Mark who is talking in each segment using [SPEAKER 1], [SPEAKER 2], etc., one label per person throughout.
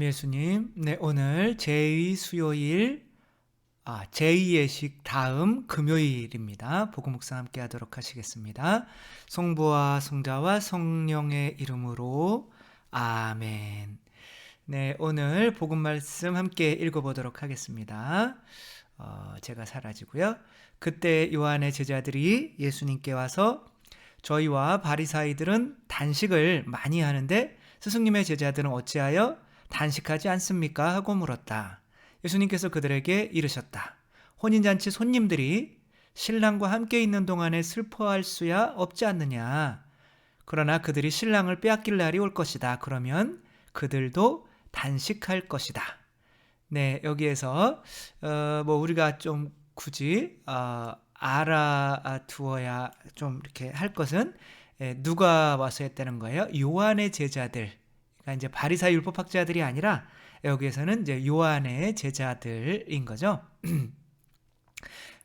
[SPEAKER 1] 예수님. 네, 오늘 제2 수요일, 제2예식 다음 금요일입니다. 복음 묵상 함께 하도록 하시겠습니다. 성부와 성자와 성령의 이름으로 아멘. 네, 오늘 복음 말씀 함께 읽어보도록 하겠습니다. 제가 사라지고요. 그때 요한의 제자들이 예수님께 와서 저희와 바리사이들은 단식을 많이 하는데 스승님의 제자들은 어찌하여 단식하지 않습니까? 하고 물었다. 예수님께서 그들에게 이르셨다. 혼인잔치 손님들이 신랑과 함께 있는 동안에 슬퍼할 수야 없지 않느냐. 그러나 그들이 신랑을 빼앗길 날이 올 것이다. 그러면 그들도 단식할 것이다. 네, 여기에서 우리가 좀 굳이 알아두어야 좀 이렇게 할 것은 누가 와서 했다는 거예요? 요한의 제자들. 그러니까 이제 바리사의 율법학자들이 아니라 여기에서는 이제 요한의 제자들인 거죠.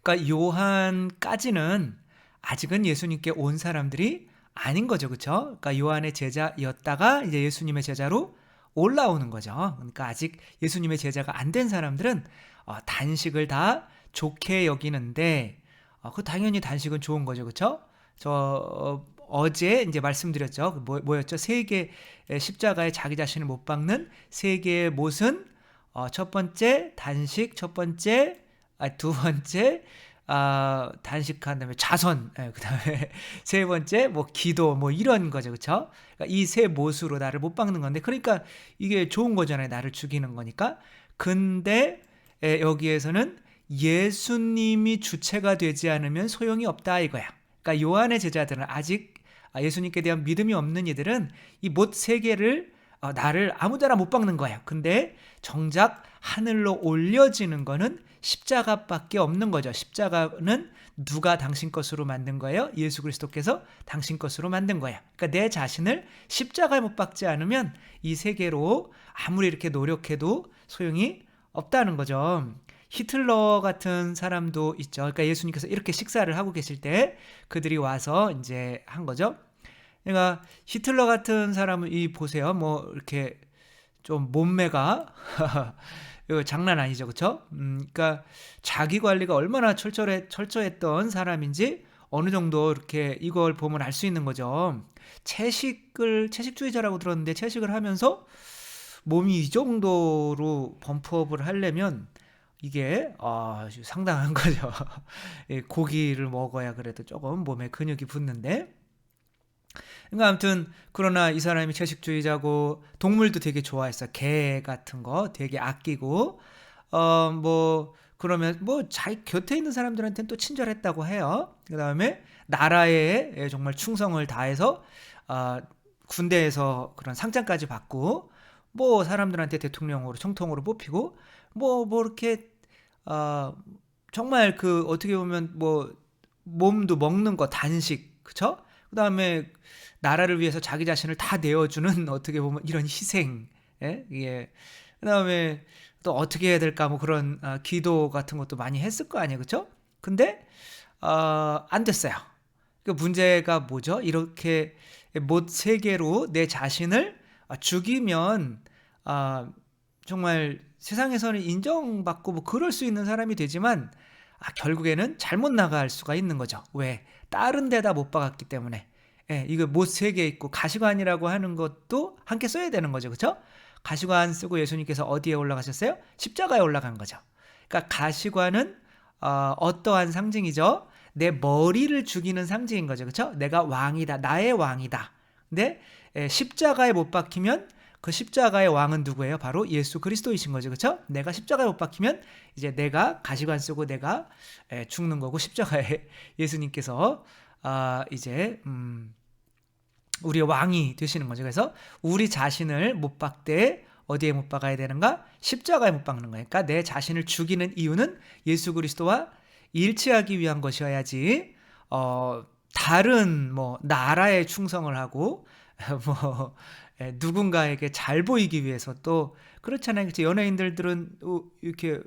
[SPEAKER 1] 그러니까 요한까지는 아직은 예수님께 온 사람들이 아닌 거죠, 그렇죠? 그러니까 요한의 제자였다가 이제 예수님의 제자로 올라오는 거죠. 그러니까 아직 예수님의 제자가 안 된 사람들은 단식을 다 좋게 여기는데, 그 당연히 단식은 좋은 거죠, 그렇죠? 어제 이제 말씀드렸죠. 뭐였죠? 세 개의 십자가에 자기 자신을 못 박는 세 개의 못은 첫 번째 단식, 두 번째 단식한 다음에 자선, 그다음에 세 번째 뭐 기도 뭐 이런 거죠, 그렇죠? 그러니까 이 세 못으로 나를 못 박는 건데, 그러니까 이게 좋은 거잖아요, 나를 죽이는 거니까. 근데 여기에서는 예수님이 주체가 되지 않으면 소용이 없다 이거야. 그러니까 요한의 제자들은 아직 예수님께 대한 믿음이 없는 이들은 이 못 세 개를 나를 아무데나 못 박는 거예요. 근데 정작 하늘로 올려지는 거는 십자가밖에 없는 거죠. 십자가는 누가 당신 것으로 만든 거예요? 예수 그리스도께서 당신 것으로 만든 거예요. 그러니까 내 자신을 십자가에 못 박지 않으면 이 세계로 아무리 이렇게 노력해도 소용이 없다는 거죠. 히틀러 같은 사람도 있죠. 그러니까 예수님께서 이렇게 식사를 하고 계실 때 그들이 와서 이제 한 거죠. 그러니까 히틀러 같은 사람은 보세요. 뭐 이렇게 좀 몸매가 이거 장난 아니죠, 그렇죠? 그러니까 자기 관리가 얼마나 철저했던 사람인지 어느 정도 이렇게 이걸 보면 알 수 있는 거죠. 채식주의자라고 들었는데 채식을 하면서 몸이 이 정도로 범프업을 하려면 이게 상당한 거죠. 고기를 먹어야 그래도 조금 몸에 근육이 붙는데. 그러니까 아무튼 그러나 이 사람이 채식주의자고 동물도 되게 좋아했어. 개 같은 거 되게 아끼고 그러면 자기 곁에 있는 사람들한테는 또 친절했다고 해요. 그다음에 나라에 정말 충성을 다해서 군대에서 그런 상장까지 받고 사람들한테 대통령으로 총통으로 뽑히고 이렇게 정말 그 어떻게 보면 몸도 먹는 거 단식, 그쵸? 그다음에 나라를 위해서 자기 자신을 다 내어주는 어떻게 보면 이런 희생, 이게 그다음에 또 어떻게 해야 될까 그런 기도 같은 것도 많이 했을 거 아니에요, 그렇죠? 근데 안 됐어요. 그 문제가 뭐죠? 이렇게 못 세 개로 내 자신을 죽이면 정말 세상에서는 인정받고 그럴 수 있는 사람이 되지만 결국에는 잘못 나갈 수가 있는 거죠. 왜? 다른 데다 못 박았기 때문에. 이거 못 세 개 있고 가시관이라고 하는 것도 함께 써야 되는 거죠, 그렇죠? 가시관 쓰고 예수님께서 어디에 올라가셨어요? 십자가에 올라간 거죠. 그러니까 가시관은 어떠한 상징이죠? 내 머리를 죽이는 상징인 거죠, 그렇죠? 내가 왕이다, 나의 왕이다. 근데 십자가에 못 박히면 그 십자가의 왕은 누구예요? 바로 예수 그리스도이신 거죠, 그렇죠? 내가 십자가에 못 박히면 이제 내가 가시관 쓰고 내가 죽는 거고, 십자가에 예수님께서 이제 우리의 왕이 되시는 거죠. 그래서 우리 자신을 못 박되 어디에 못 박아야 되는가? 십자가에 못 박는 거예요. 그러니까 내 자신을 죽이는 이유는 예수 그리스도와 일치하기 위한 것이어야지 다른 나라에 충성을 하고 누군가에게 잘 보이기 위해서 또 그렇잖아요. 그렇죠? 연예인들은 이렇게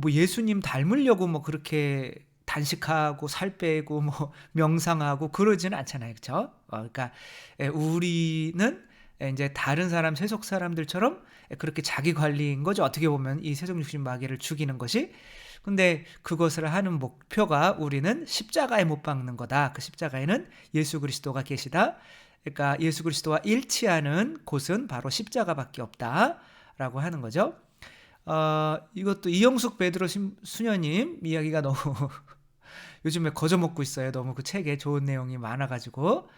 [SPEAKER 1] 예수님 닮으려고 그렇게 단식하고 살 빼고 명상하고 그러지는 않잖아요, 그렇죠? 그러니까 우리는 이제 다른 사람 세속 사람들처럼 그렇게 자기 관리인 거죠. 어떻게 보면 이 세속 육신 마귀를 죽이는 것이. 근데 그것을 하는 목표가 우리는 십자가에 못 박는 거다. 그 십자가에는 예수 그리스도가 계시다. 그러니까 예수 그리스도와 일치하는 곳은 바로 십자가밖에 없다라고 하는 거죠. 이것도 이영숙 베드로 수녀님 이야기가 너무 요즘에 거저먹고 있어요. 너무 그 책에 좋은 내용이 많아가지고.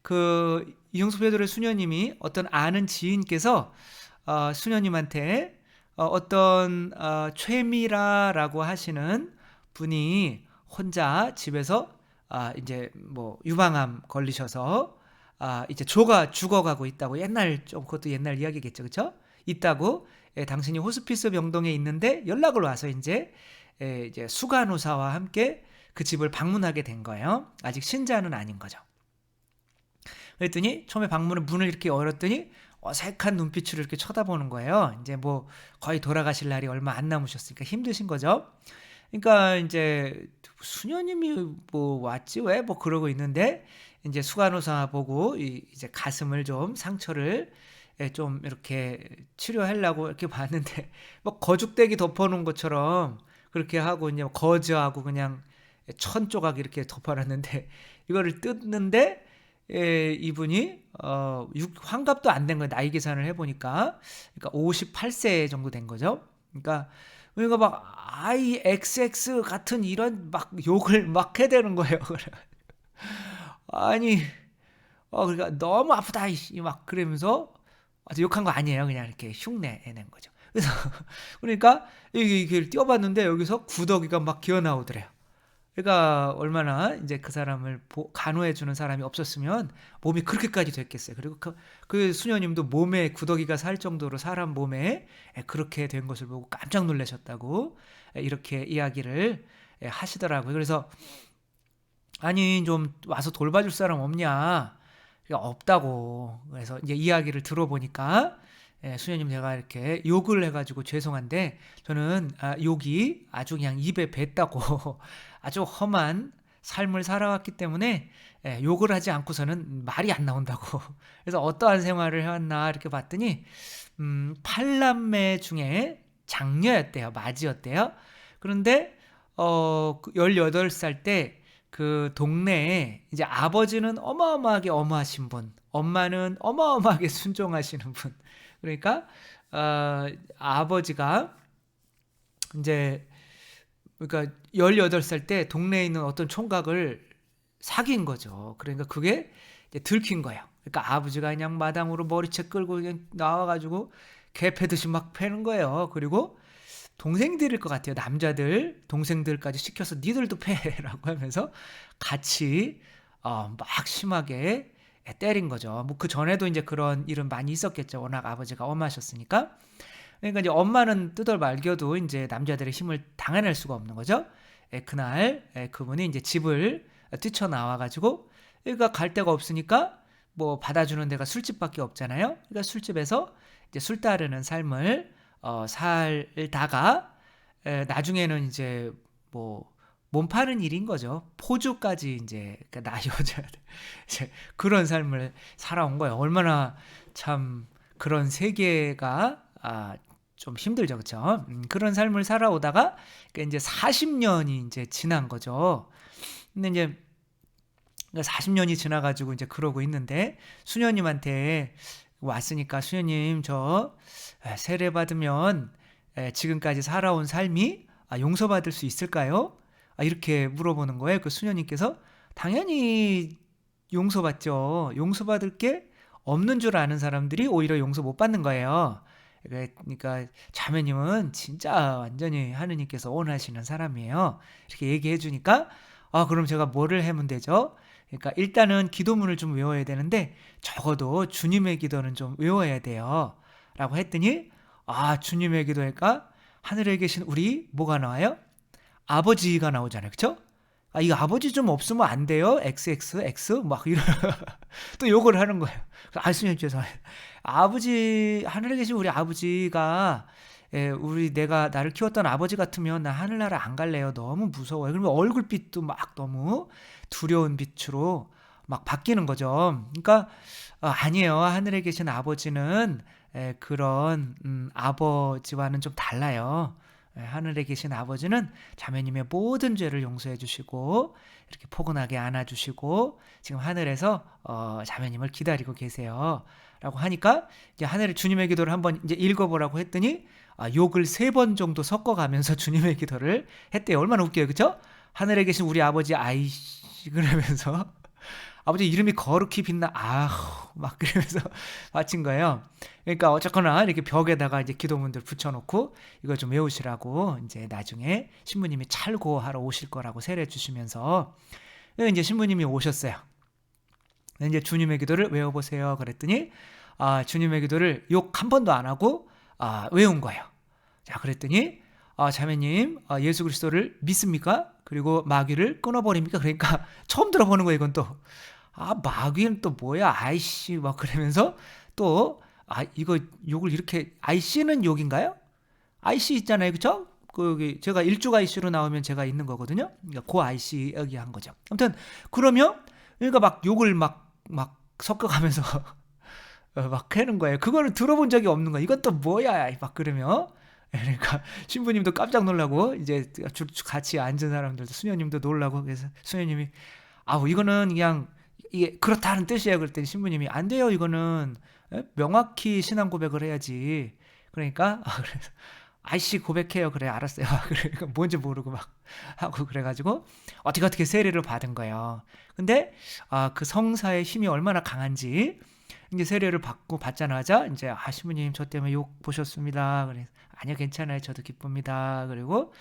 [SPEAKER 1] 그 이영숙 베드로 수녀님이 어떤 아는 지인께서 수녀님한테 어떤 최미라라고 하시는 분이 혼자 집에서 이제 뭐 유방암 걸리셔서 이제 조가 죽어가고 있다고, 옛날 좀 그것도 옛날 이야기겠죠, 그렇죠? 있다고. 당신이 호스피스 병동에 있는데 연락을 와서 이제 수간호사와 함께 그 집을 방문하게 된 거예요. 아직 신자는 아닌 거죠. 그랬더니 처음에 문을 이렇게 열었더니 어색한 눈빛으로 이렇게 쳐다보는 거예요. 이제 뭐 거의 돌아가실 날이 얼마 안 남으셨으니까 힘드신 거죠. 그러니까 이제 수녀님이 뭐 왔지 왜 뭐 그러고 있는데, 이제 수간호사 보고 이제 가슴을 좀 상처를 좀 이렇게 치료하려고 이렇게 봤는데 뭐 거죽대기 덮어놓은 것처럼 그렇게 하고 이제 거즈하고 그냥 천 조각 이렇게 덮어놨는데 이거를 뜯는데 이분이 환갑도 안 된 거예요. 나이 계산을 해보니까. 그러니까 58세 정도 된 거죠. 그러니까 막 IXX 같은 이런 막 욕을 막 해대는 거예요. 아니, 그러니까 너무 아프다 막 그러면서 아주 욕한 거 아니에요. 그냥 이렇게 흉내낸 거죠. 그래서 그러니까 이게 띄워봤는데 여기서 구더기가 막 기어 나오더래요. 그러니까 얼마나 이제 그 사람을 간호해 주는 사람이 없었으면 몸이 그렇게까지 됐겠어요. 그리고 그 수녀님도 몸에 구더기가 살 정도로 사람 몸에 그렇게 된 것을 보고 깜짝 놀라셨다고 이렇게 이야기를 하시더라고요. 그래서 아니 좀 와서 돌봐줄 사람 없냐? 없다고. 그래서 이제 이야기를 들어보니까 수녀님 제가 이렇게 욕을 해가지고 죄송한데 저는 욕이 아주 그냥 입에 뱉다고 아주 험한 삶을 살아왔기 때문에 욕을 하지 않고서는 말이 안 나온다고. 그래서 어떠한 생활을 해왔나 이렇게 봤더니 8남매 중에 장녀였대요. 맞이였대요. 그런데 18살 때 그 동네에 이제 아버지는 어마어마하게 엄하신 분, 엄마는 어마어마하게 순종하시는 분. 그러니까 아버지가 이제 그러니까 18살 때 동네에 있는 어떤 총각을 사귄 거죠. 그러니까 그게 이제 들킨 거예요. 그러니까 아버지가 그냥 마당으로 머리채 끌고 그냥 나와가지고 개 패듯이 막 패는 거예요. 그리고 동생들일 것 같아요. 남자들 동생들까지 시켜서 니들도 패라고 하면서 같이 막 심하게 때린 거죠. 뭐 그 전에도 이제 그런 일은 많이 있었겠죠. 워낙 아버지가 엄하셨으니까. 그러니까 이제 엄마는 뜯어 말겨도 이제 남자들의 힘을 당해낼 수가 없는 거죠. 그날 그분이 이제 집을 뛰쳐나와가지고, 그러니까 갈 데가 없으니까 뭐 받아주는 데가 술집밖에 없잖아요. 그러니까 술집에서 이제 술 따르는 삶을 살다가 나중에는 이제 뭐 몸 파는 일인 거죠. 포주까지 이제 나 여자들 이제 그런 삶을 살아온 거예요. 얼마나 참 그런 세계가 좀 힘들죠, 그렇죠? 그런 삶을 살아오다가 이제 40년이 이제 지난 거죠. 근데 이제 40년이 지나가지고 이제 그러고 있는데 수녀님한테 왔으니까 수녀님 저 세례 받으면 지금까지 살아온 삶이 용서받을 수 있을까요? 이렇게 물어보는 거예요. 그 수녀님께서 당연히 용서받죠. 용서받을 게 없는 줄 아는 사람들이 오히려 용서 못 받는 거예요. 그러니까 자매님은 진짜 완전히 하느님께서 원하시는 사람이에요. 이렇게 얘기해 주니까 그럼 제가 뭐를 하면 되죠? 그러니까 일단은 기도문을 좀 외워야 되는데 적어도 주님의 기도는 좀 외워야 돼요. 라고 했더니 주님의 기도니까 하늘에 계신 우리 뭐가 나와요? 아버지가 나오잖아요. 그쵸? 이 아버지 좀 없으면 안 돼요? XX 막 이런 또 욕을 하는 거예요. 수님 죄송해요. 아버지 하늘에 계신 우리 아버지가 내가 나를 키웠던 아버지 같으면 나 하늘나라 안 갈래요. 너무 무서워요. 그러면 얼굴빛도 막 너무 두려운 빛으로 막 바뀌는 거죠. 그러니까 아니에요. 하늘에 계신 아버지는 그런 아버지와는 좀 달라요. 하늘에 계신 아버지는 자매님의 모든 죄를 용서해 주시고 이렇게 포근하게 안아주시고 지금 하늘에서 자매님을 기다리고 계세요. 라고 하니까 이제 하늘에 주님의 기도를 한번 이제 읽어보라고 했더니 욕을 3번 정도 섞어가면서 주님의 기도를 했대요. 얼마나 웃겨요, 그렇죠? 하늘에 계신 우리 아버지 아이씨 그러면서 아버지 이름이 거룩히 빛나 아우 막 그러면서 마친 거예요. 그러니까 어쨌거나 이렇게 벽에다가 이제 기도문들 붙여놓고 이거 좀 외우시라고 이제 나중에 신부님이 찰고하러 오실 거라고 세례 주시면서 이제 신부님이 오셨어요. 이제 주님의 기도를 외워보세요. 그랬더니 주님의 기도를 욕 한 번도 안 하고 외운 거예요. 자, 그랬더니 자매님 예수 그리스도를 믿습니까? 그리고 마귀를 끊어버립니까? 그러니까 처음 들어보는 거예요. 이건 또 마귀는 또 뭐야? 아이씨 막 그러면서 또 이거 욕을 이렇게 아이씨는 욕인가요? 아이씨 있잖아요, 그렇죠? 그 제가 일주가 이씨로 나오면 제가 있는 거거든요. 그러니까 고 아이씨 여기 한 거죠. 아무튼 그러면 그러니까 막 욕을 막 섞어가면서 막 하는 거예요. 그거를 들어본 적이 없는 거예요. 이건 또 뭐야? 막 그러면 그러니까 신부님도 깜짝 놀라고 이제 같이 앉은 사람들도 수녀님도 놀라고 그래서 수녀님이 이거는 그냥 이게 그렇다는 뜻이에요. 그랬더니 신부님이 안 돼요. 이거는 명확히 신앙 고백을 해야지. 그러니까 그래서 아이씨 고백해요. 그래 알았어요. 그러니까 뭔지 모르고 막 하고 그래가지고 어떻게 세례를 받은 거예요. 근데 그 성사의 힘이 얼마나 강한지 이제 세례를 받자마자 이제 신부님 저 때문에 욕 보셨습니다. 그래서 아니요 괜찮아요. 저도 기쁩니다. 그리고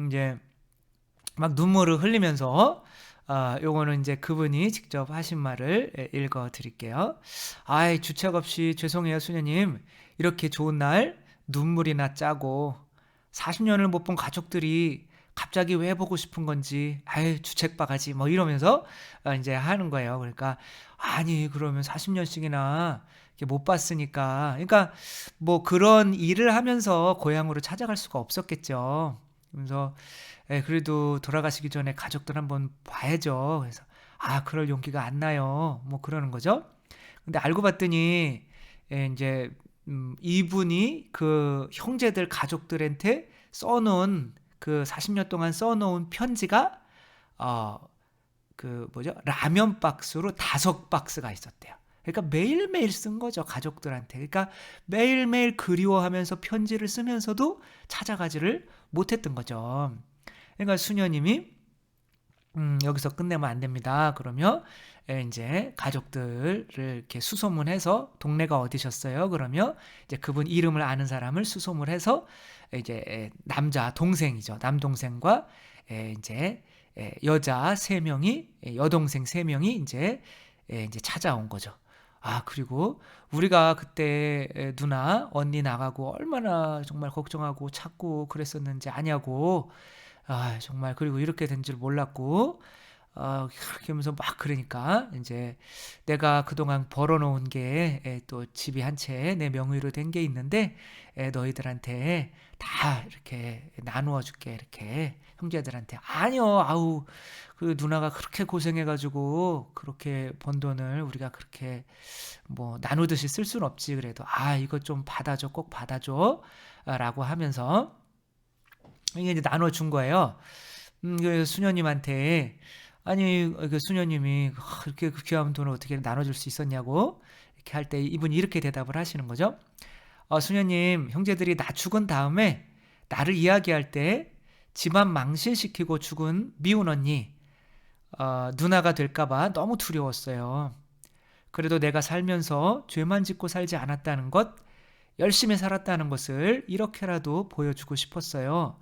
[SPEAKER 1] 이제 막 눈물을 흘리면서 요거는 이제 그분이 직접 하신 말을 읽어 드릴게요. 주책 없이 죄송해요, 수녀님. 이렇게 좋은 날 눈물이나 짜고 40년을 못 본 가족들이 갑자기 왜 보고 싶은 건지 주책 바가지 뭐 이러면서 이제 하는 거예요. 그러니까 아니 그러면 40년씩이나 못 봤으니까 그러니까 뭐 그런 일을 하면서 고향으로 찾아갈 수가 없었겠죠. 그래서 그래도 돌아가시기 전에 가족들 한번 봐야죠. 그래서 그럴 용기가 안 나요. 뭐 그러는 거죠. 근데 알고 봤더니 이제 이분이 그 형제들 가족들한테 써놓은 그 40년 동안 써놓은 편지가 그 뭐죠? 라면 박스로 5박스가 있었대요. 그러니까 매일매일 쓴 거죠, 가족들한테. 그러니까 매일매일 그리워하면서 편지를 쓰면서도 찾아가지를 못했던 거죠. 그러니까 수녀님이 여기서 끝내면 안 됩니다. 그러면 이제 가족들을 이렇게 수소문해서 동네가 어디셨어요? 그러면 이제 그분 이름을 아는 사람을 수소문해서 이제 남자 동생이죠. 남동생과 이제 여자 3명이 여동생 3명이 이제 찾아온 거죠. 그리고 우리가 그때 누나 언니 나가고 얼마나 정말 걱정하고 찾고 그랬었는지 아냐고. 정말 그리고 이렇게 된 줄 몰랐고 그렇게 하면서 막 그러니까 이제 내가 그동안 벌어놓은 게 또 집이 한 채 내 명의로 된 게 있는데 너희들한테 다 이렇게 나누어 줄게 이렇게 형제들한테. 아니요 그 누나가 그렇게 고생해가지고 그렇게 번 돈을 우리가 그렇게 뭐 나누듯이 쓸 수는 없지. 그래도 이거 좀 받아줘 꼭 받아줘 라고 하면서 이게 이제 나눠준 거예요. 그 수녀님한테 아니 그 수녀님이 이렇게 그 귀한 돈을 어떻게 나눠줄 수 있었냐고 이렇게 할 때 이분이 이렇게 대답을 하시는 거죠. 수녀님 형제들이 나 죽은 다음에 나를 이야기할 때 집안 망신시키고 죽은 미운 언니 누나가 될까봐 너무 두려웠어요. 그래도 내가 살면서 죄만 짓고 살지 않았다는 것, 열심히 살았다는 것을 이렇게라도 보여주고 싶었어요.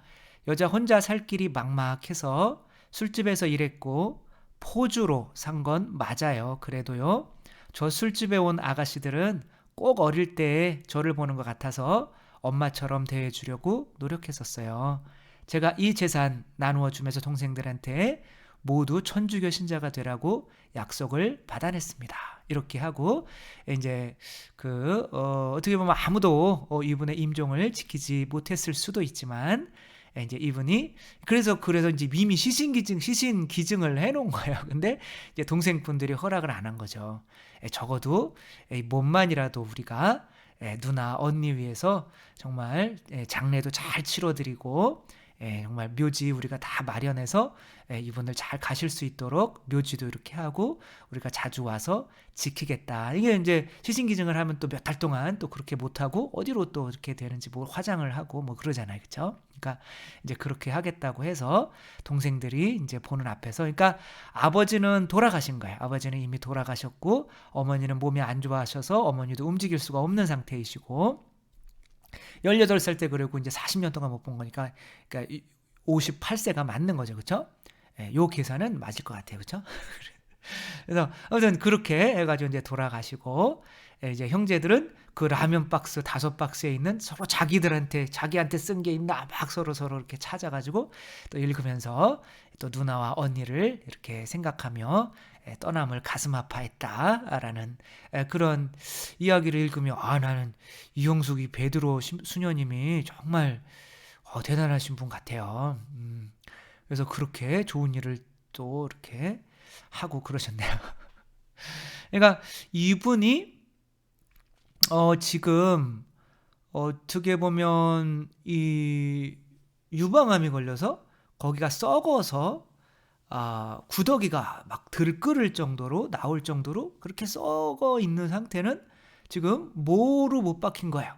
[SPEAKER 1] 여자 혼자 살 길이 막막해서 술집에서 일했고 포주로 산 건 맞아요. 그래도요. 저 술집에 온 아가씨들은 꼭 어릴 때 저를 보는 것 같아서 엄마처럼 대해주려고 노력했었어요. 제가 이 재산 나누어 주면서 동생들한테 모두 천주교 신자가 되라고 약속을 받아냈습니다. 이렇게 하고 이제 어떻게 보면 아무도 이분의 임종을 지키지 못했을 수도 있지만 이제 이분이 그래서 이제 이미 시신 기증을 해놓은 거예요. 근데 이제 동생분들이 허락을 안 한 거죠. 적어도 몸만이라도 우리가 누나 언니 위해서 정말 장례도 잘 치러드리고 정말 묘지 우리가 다 마련해서 이분을 잘 가실 수 있도록 묘지도 이렇게 하고 우리가 자주 와서 지키겠다. 이게 이제 시신기증을 하면 또 몇 달 동안 또 그렇게 못하고 어디로 또 이렇게 되는지 뭐 화장을 하고 뭐 그러잖아요. 그렇죠? 그러니까 이제 그렇게 하겠다고 해서 동생들이 이제 보는 앞에서, 그러니까 아버지는 돌아가신 거예요. 아버지는 이미 돌아가셨고 어머니는 몸이 안 좋아하셔서 어머니도 움직일 수가 없는 상태이시고 18살 때 그리고 이제 40년 동안 못 본 거니까, 그러니까 58세가 맞는 거죠. 그렇죠? 요 계산은 맞을 것 같아요. 그렇죠? 그래서 아무튼 그렇게 해가지고 이제 돌아가시고 이제 형제들은 그 라면 박스 5박스에 있는 서로 자기한테 쓴 게 있나 막 서로 이렇게 찾아가지고 또 읽으면서 또 누나와 언니를 이렇게 생각하며 떠남을 가슴 아파했다라는 그런 이야기를 읽으며, 나는 이용숙이 베드로 수녀님이 정말 대단하신 분 같아요. 그래서 그렇게 좋은 일을 또 이렇게 하고 그러셨네요. 그러니까 이분이 지금 어떻게 보면 이 유방암이 걸려서 거기가 썩어서 구더기가 막 들끓을 정도로 나올 정도로 그렇게 썩어 있는 상태는 지금 뭐로 못 박힌 거예요.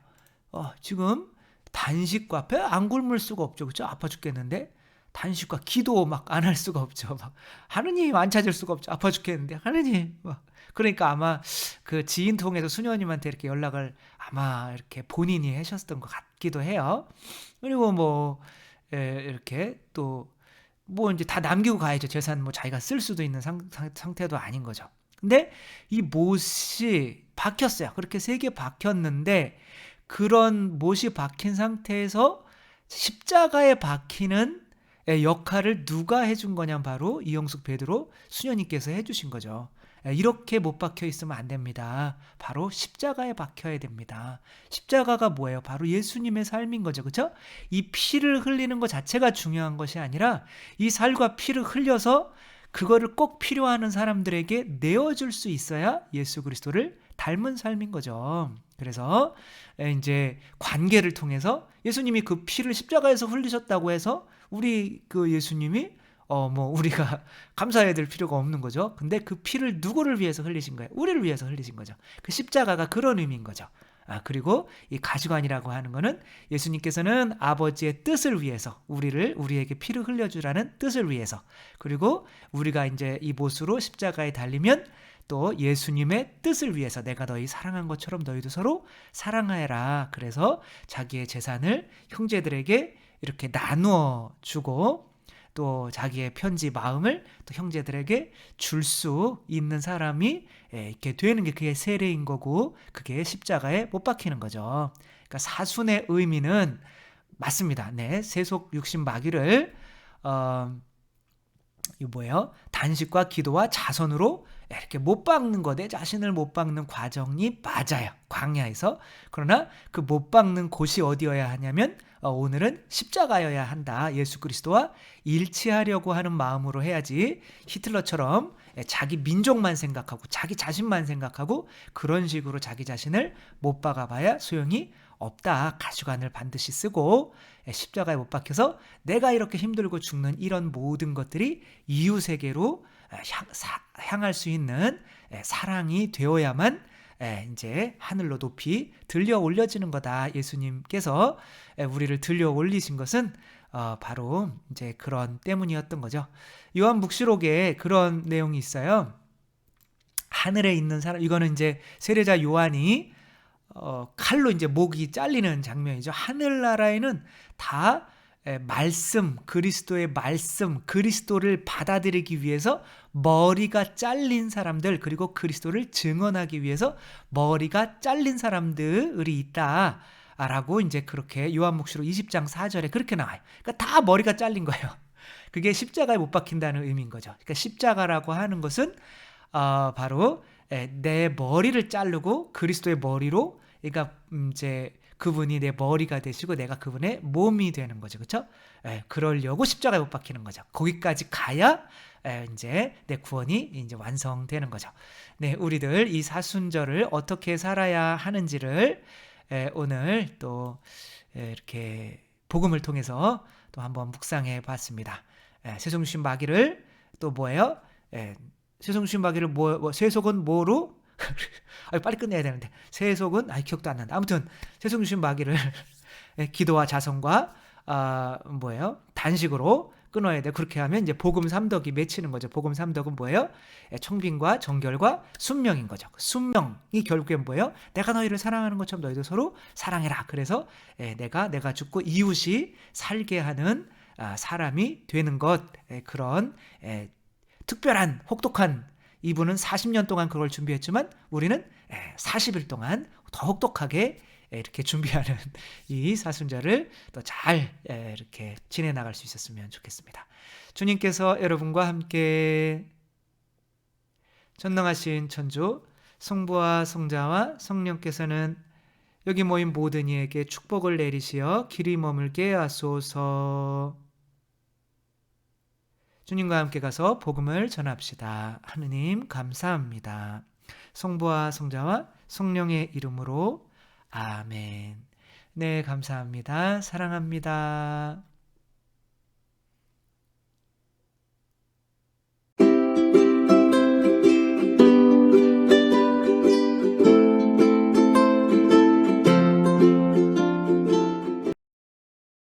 [SPEAKER 1] 지금 단식과 배 안 굶을 수가 없죠. 그렇죠? 아파 죽겠는데 단식과 기도 막 안 할 수가 없죠. 막 하느님 안 찾을 수가 없죠. 아파 죽겠는데 하느님 막. 그러니까 아마 그 지인 통해서 수녀님한테 이렇게 연락을 아마 이렇게 본인이 하셨던 것 같기도 해요. 그리고 뭐 이렇게 또 뭐 이제 다 남기고 가야죠. 재산 뭐 자기가 쓸 수도 있는 상태도 아닌 거죠. 근데 이 못이 박혔어요. 그렇게 3개 박혔는데 그런 못이 박힌 상태에서 십자가에 박히는 역할을 누가 해준 거냐면 바로 이용숙 베드로 수녀님께서 해주신 거죠. 이렇게 못 박혀 있으면 안 됩니다. 바로 십자가에 박혀야 됩니다. 십자가가 뭐예요? 바로 예수님의 삶인 거죠. 그렇죠? 이 피를 흘리는 것 자체가 중요한 것이 아니라 이 살과 피를 흘려서 그거를 꼭 필요하는 사람들에게 내어줄 수 있어야 예수 그리스도를 닮은 삶인 거죠. 그래서 이제 관계를 통해서 예수님이 그 피를 십자가에서 흘리셨다고 해서 우리 그 예수님이 뭐 우리가 감사해야 될 필요가 없는 거죠. 근데 그 피를 누구를 위해서 흘리신 거예요? 우리를 위해서 흘리신 거죠. 그 십자가가 그런 의미인 거죠. 그리고 이 가시관이라고 하는 거는 예수님께서는 아버지의 뜻을 위해서 우리에게 피를 흘려주라는 뜻을 위해서, 그리고 우리가 이제 이 못으로 십자가에 달리면 또 예수님의 뜻을 위해서 내가 너희 사랑한 것처럼 너희도 서로 사랑하여라. 그래서 자기의 재산을 형제들에게 이렇게 나누어 주고 또 자기의 편지 마음을 또 형제들에게 줄 수 있는 사람이 이렇게 되는 게 그게 세례인 거고, 그게 십자가에 못 박히는 거죠. 그러니까 사순의 의미는 맞습니다. 네, 세속 육신 마귀를 이거 뭐예요? 단식과 기도와 자선으로 이렇게 못 박는 거, 내 자신을 못 박는 과정이 맞아요. 광야에서. 그러나 그 못 박는 곳이 어디여야 하냐면 오늘은 십자가여야 한다. 예수 그리스도와 일치하려고 하는 마음으로 해야지 히틀러처럼 자기 민족만 생각하고 자기 자신만 생각하고 그런 식으로 자기 자신을 못 박아봐야 소용이 없다. 가시관을 반드시 쓰고 십자가에 못 박혀서 내가 이렇게 힘들고 죽는 이런 모든 것들이 이웃에게로 향할 수 있는 사랑이 되어야만 이제 하늘로 높이 들려 올려지는 거다. 예수님께서 우리를 들려 올리신 것은 바로 이제 그런 때문이었던 거죠. 요한묵시록에 그런 내용이 있어요. 하늘에 있는 사람, 이거는 이제 세례자 요한이 칼로 이제 목이 잘리는 장면이죠. 하늘나라에는 다 말씀, 그리스도의 말씀, 그리스도를 받아들이기 위해서 머리가 잘린 사람들, 그리고 그리스도를 증언하기 위해서 머리가 잘린 사람들이 있다라고 이제 그렇게 요한묵시록 20장 4절에 그렇게 나와요. 그러니까 다 머리가 잘린 거예요. 그게 십자가에 못 박힌다는 의미인 거죠. 그러니까 십자가라고 하는 것은 바로 내 머리를 자르고 그리스도의 머리로, 그러니까 이제 그분이 내 머리가 되시고 내가 그분의 몸이 되는 거죠. 그렇죠? 그러려고 십자가에 못 박히는 거죠. 거기까지 가야 이제 내 구원이 이제 완성되는 거죠. 네, 우리들 이 사순절을 어떻게 살아야 하는지를 오늘 또 이렇게 복음을 통해서 또 한번 묵상해 봤습니다. 세속신 마귀를 또 뭐예요? 세속신 마귀를 세속은 뭐로? 빨리 끝내야 되는데 세속은 기억도 안 난다. 아무튼 세속신 마귀를 기도와 자성과 뭐예요? 단식으로 끊어야 돼. 그렇게 하면 이제 복음 삼덕이 맺히는 거죠. 복음 삼덕은 뭐예요? 청빙과 정결과 순명인 거죠. 순명이 결국엔 뭐예요? 내가 너희를 사랑하는 것처럼 너희도 서로 사랑해라. 그래서 내가 죽고 이웃이 살게 하는 사람이 되는 것. 그런 특별한 혹독한, 이분은 40년 동안 그걸 준비했지만 우리는 40일 동안 더 혹독하게 이렇게 준비하는 이 사순절을 또 잘 이렇게 지내 나갈 수 있었으면 좋겠습니다. 주님께서 여러분과 함께 전능하신 천주 성부와 성자와 성령께서는 여기 모인 모든 이에게 축복을 내리시어 길이 머물게 하소서. 주님과 함께 가서 복음을 전합시다. 하느님 감사합니다. 성부와 성자와 성령의 이름으로 아멘. 네, 감사합니다. 사랑합니다.